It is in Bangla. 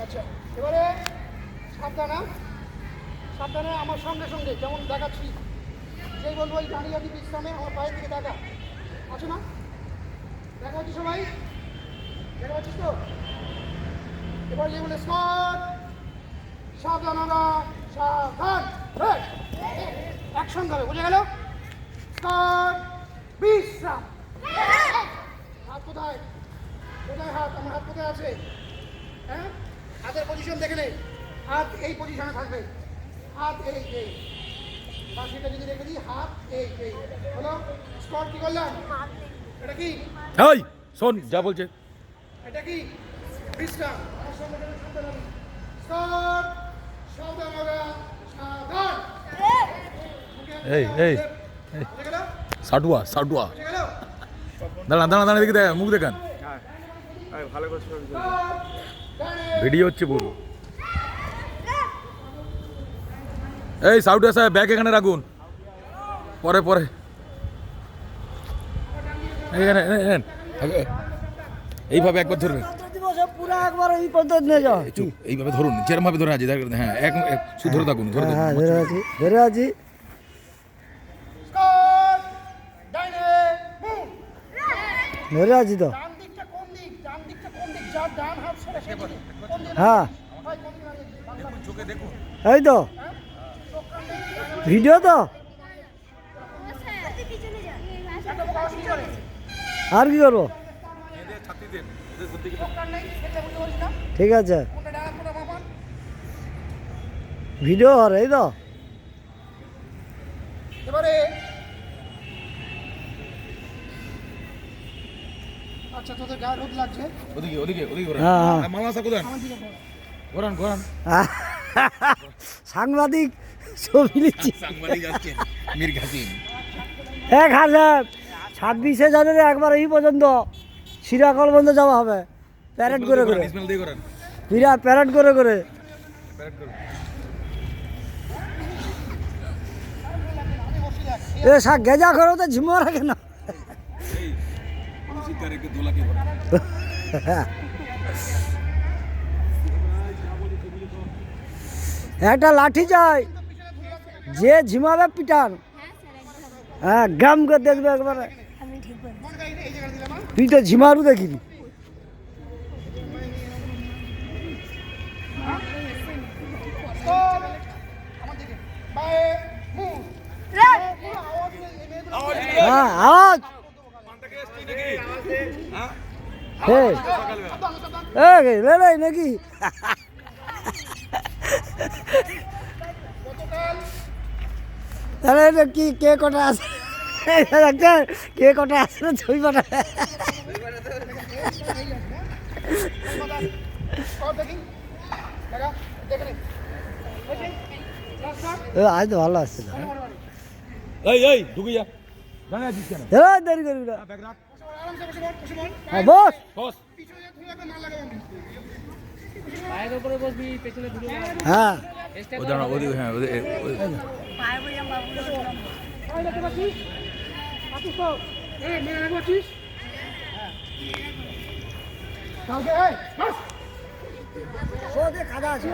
আচ্ছা, এবারে সাবধানে সাবধানে আমার সঙ্গে সঙ্গে যেমন দেখাচ্ছি, যেই বলবো ওই দাঁড়িয়ে আছি বিশ্রামে আমার পায়ের দিকে দেখা আছে না? দেখা হচ্ছে সবাই? দেখা হচ্ছিস তো? এবার যে বলে স্মার্ট সাবধানতা সাবধান অ্যাকশন ধরে, বুঝে গেল? স্মার্ট বিশ্রাম। হাত কোথায়? কোথায় হাত? আমার হাত কোথায় আছে? হ্যাঁ, হাতের পজিশন দেখে নে। হাত এই পজিশনে থাকবে, হাত এই এই বাঁশিটা যদি রেখে দিই, হাত এই এই হলো। স্কট কি করলাম? এটা কি? এই শোন যা বলছে। এটা কি? বিশ্রাম। আমার সঙ্গে সঙ্গে শুনতে হবে। স্কট সাবধানতা সাবধান। এই এই বুঝে গেল? সাটুয়া সাটুয়া বুঝে গেল? দাঁড়ান দাঁড়ান দাঁড়ান, দেখি দেখ মুখ দেখান, ভালো করে ভিডিও হচ্ছে পুরো। এই সাউটুয়া সাহেব ব্যাগ এখানে রাখুন, পরে পরে এখানে এইভাবে একবার ধরবেন, পুরো একবার এই পর্যন্ত নিয়ে যাও। চুপ, এইভাবে ধরুন, যেরকম ভাবে ধরে আছে হ্যাঁ, এক শুধু ধরে থাকুন, ধরে হ্যাঁ থাকুন। ধরে আছি স্কট ডাইনে মুভ। ধরে আছি তো। ডান দিকটা কোন দিক? ডান দিকটা কোন দিক? যার ডান হাত সরে সে দিকে। কোন দিকে? হ্যাঁ ভাই কোন দিকে দাঁড়িয়ে আছিস? বাংলা চোখে দেখুন। এই তো ভিডিও তো। একটা বোকা অসুবিধা করে। আর কি করবো? দোকান নেই, সেটা বুঝতে পারছিস না? ঠিক আছে, কোনটা ডান কোনটা বাম? ভিডিও আর এই তো। এবারে আচ্ছা, তোদের গায়ে রোদ লাগছে, ওদিকে ওদিকে ওদিকে ঘোরান। হ্যাঁ, হ্যাঁ। মামা আসা কোথায়? আমার দিকে ঘোর। ঘোরান ঘোরান। সাংবাদিক ছবি নিচ্ছি। সাংবাদিক আসছে মীর কাসিম। এক হাজার 26শে জানুয়ারি একবার এই পর্যন্ত সিরাকল বন্ধ যাওয়া হবে, প্যারেড করে করে, ইসমাইল দিয়ে ঘোরান, বিরাট প্যারেড করে করে। প্যারেড করুন। এ শাক গেজা করো তো ঝিমো রাখে না। এই মুসিকার একটু দোলাকে ঘোরান। একটা লাঠি চাই, যে ঝিমাবে পিটান। হ্যাঁ গাম করে দেখবে একবারে। তুই তো ঝিমারু দেখিবি। স্টপ। আমার দিকে বায়ে মুভ। পুরো আওয়াজ নেই, এই মেয়েগুলো হ্যাঁ আওয়াজ। হে লে নাকি? গতকাল তাহলে এটা কি কে কটা আছে? কে কটা আছে না ছবি পাঠা। স্টপ দেখি, দেখা দেখে নে। আজ তো ভালো আসছে না। এই এই ঢুকে যা, দাঁড়িয়ে আছিস কেন? দেরি করবি না। ব্যাগ রাখ, আরামসে বসে বল, বসে বল। হ্যাঁ বস। বস। পিছনে যা ধুয়ে মার লাগাবো। হ্যাঁ ও দাঁড়া ওদিকে, হ্যাঁ ওদিকে। এই দেখতে পাচ্ছিস? পাচ্ছিস তো? এই মেয়ে রাখবো আছিস? কালকে এই বাস। খাদা আছে।